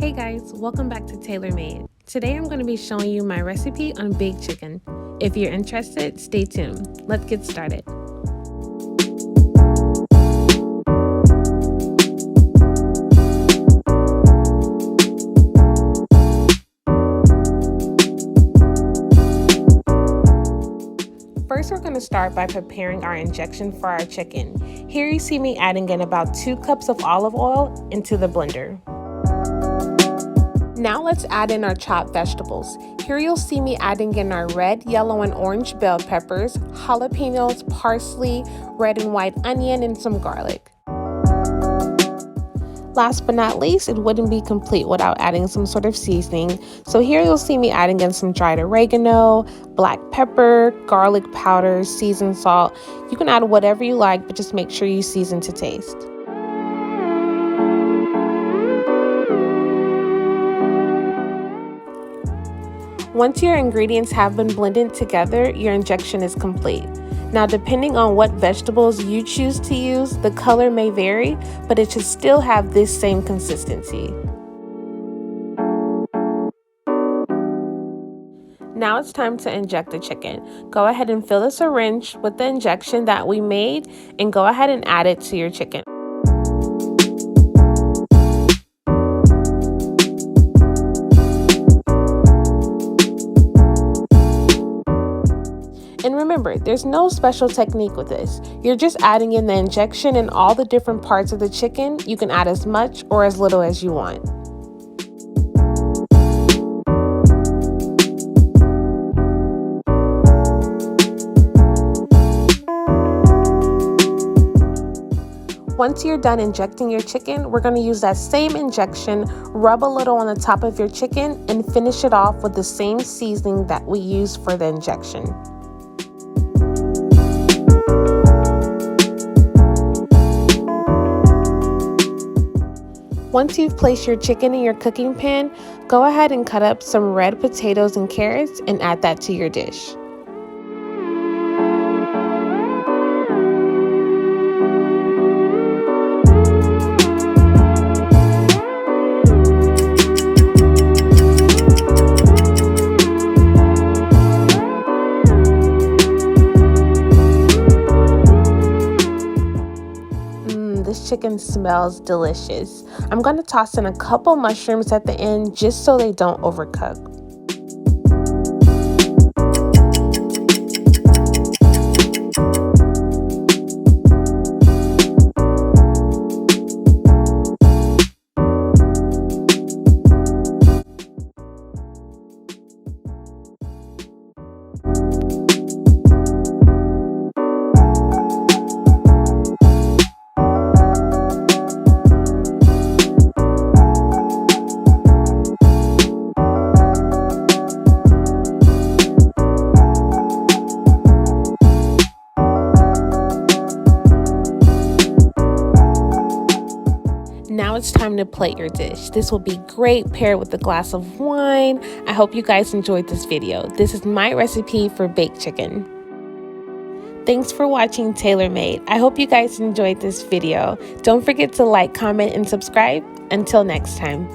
Hey guys, welcome back to Tailor Made. Today I'm going to be showing you my recipe on baked chicken. If you're interested, stay tuned. Let's get started. First, we're going to start by preparing our injection for our chicken. Here you see me adding in about 2 cups of olive oil into the blender. Now let's add in our chopped vegetables. Here you'll see me adding in our red, yellow, and orange bell peppers, jalapeños, parsley, red and white onion, and some garlic. Last but not least, it wouldn't be complete without adding some sort of seasoning. So here you'll see me adding in some dried oregano, black pepper, garlic powder, seasoned salt. You can add whatever you like, but just make sure you season to taste. Once your ingredients have been blended together, your injection is complete. Now, depending on what vegetables you choose to use, the color may vary, but it should still have this same consistency. Now it's time to inject the chicken. Go ahead and fill the syringe with the injection that we made and go ahead and add it to your chicken. And remember, there's no special technique with this. You're just adding in the injection and all the different parts of the chicken. You can add as much or as little as you want. Once you're done injecting your chicken, we're going to use that same injection, rub a little on the top of your chicken, and finish it off with the same seasoning that we used for the injection. Once you've placed your chicken in your cooking pan, go ahead and cut up some red potatoes and carrots and add that to your dish. This chicken smells delicious. I'm going to toss in a couple mushrooms at the end just so they don't overcook. Now it's time to plate your dish. This will be great paired with a glass of wine. I hope you guys enjoyed this video. This is my recipe for baked chicken. Thanks for watching Tailor Made. I hope you guys enjoyed this video. Don't forget to like, comment, and subscribe. Until next time.